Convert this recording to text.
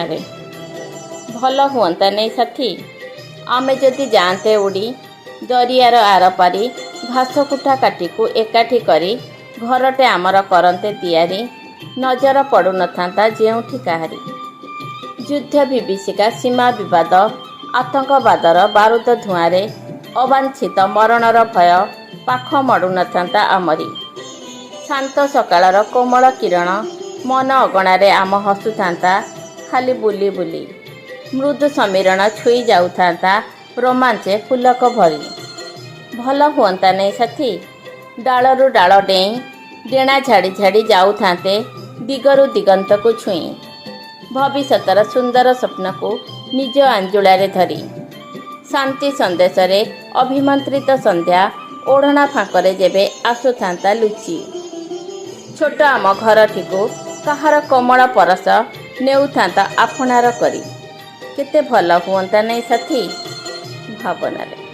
ଆରେ ଭଲ ହୁଅନ୍ତା ନେଇ ସାଥୀ, ଆମେ ଯଦି ଯାଆନ୍ତେ ଉଡ଼ି ଦରିଆର ଆରପାରି, ଘାସ କୁଟା କାଠିକୁ ଏକାଠି କରି ଘରଟେ ଆମର କରନ୍ତେ ତିଆରି, ନଜର ପଡ଼ୁନଥାନ୍ତା ଯେଉଁଠି କାହାରି। ଯୁଦ୍ଧ ବିଭୀଷିକା, ସୀମା ବିବାଦ, ଆତଙ୍କବାଦର ବାରୁଦ ଧୂଆଁରେ ଅବାଞ୍ଛିତ ମରଣର ଭୟ ପାଖ ମଡ଼ୁନଥାନ୍ତା ଆମରି। ଶାନ୍ତ ସକାଳର କୋମଳ କିରଣ ମନ ଅଗଣାରେ ଆମ ହସୁଥାନ୍ତା ଖାଲି ବୁଲି ବୁଲି। ମୃଦୁ ସମୀରଣ ଛୁଇଁ ଯାଉଥାନ୍ତା ରୋମାଞ୍ଚେ ପୁଲକ ଭରି। ଭଲ ହୁଅନ୍ତା ନେଇ ସାଥୀ, ଡାଳରୁ ଡାଳ ଡେଇଁ ଡେଣା ଝାଡ଼ି ଝାଡ଼ି ଯାଉଥାନ୍ତେ ଦିଗରୁ ଦିଗନ୍ତକୁ ଛୁଇଁ। ଭବିଷ୍ୟତର ସୁନ୍ଦର ସ୍ୱପ୍ନକୁ ନିଜ ଆଞ୍ଜୁଳାରେ ଧରି। ଶାନ୍ତି ସନ୍ଦେଶରେ ଅଭିମନ୍ତ୍ରିତ ସନ୍ଧ୍ୟା ଓଢ଼ଣା ଫାଙ୍କରେ ଯେବେ ଆସୁଥାନ୍ତା ଲୁଚି। ଛୋଟ ଆମ ଘରଟିକୁ କାହାର କୋମଳ ପରଶ ନେଉଥାନ୍ତା ଆପଣାର କରି। କେତେ ଭଲ ହୁଅନ୍ତା ନେଇ ସାଥୀ ଭାବନାରେ।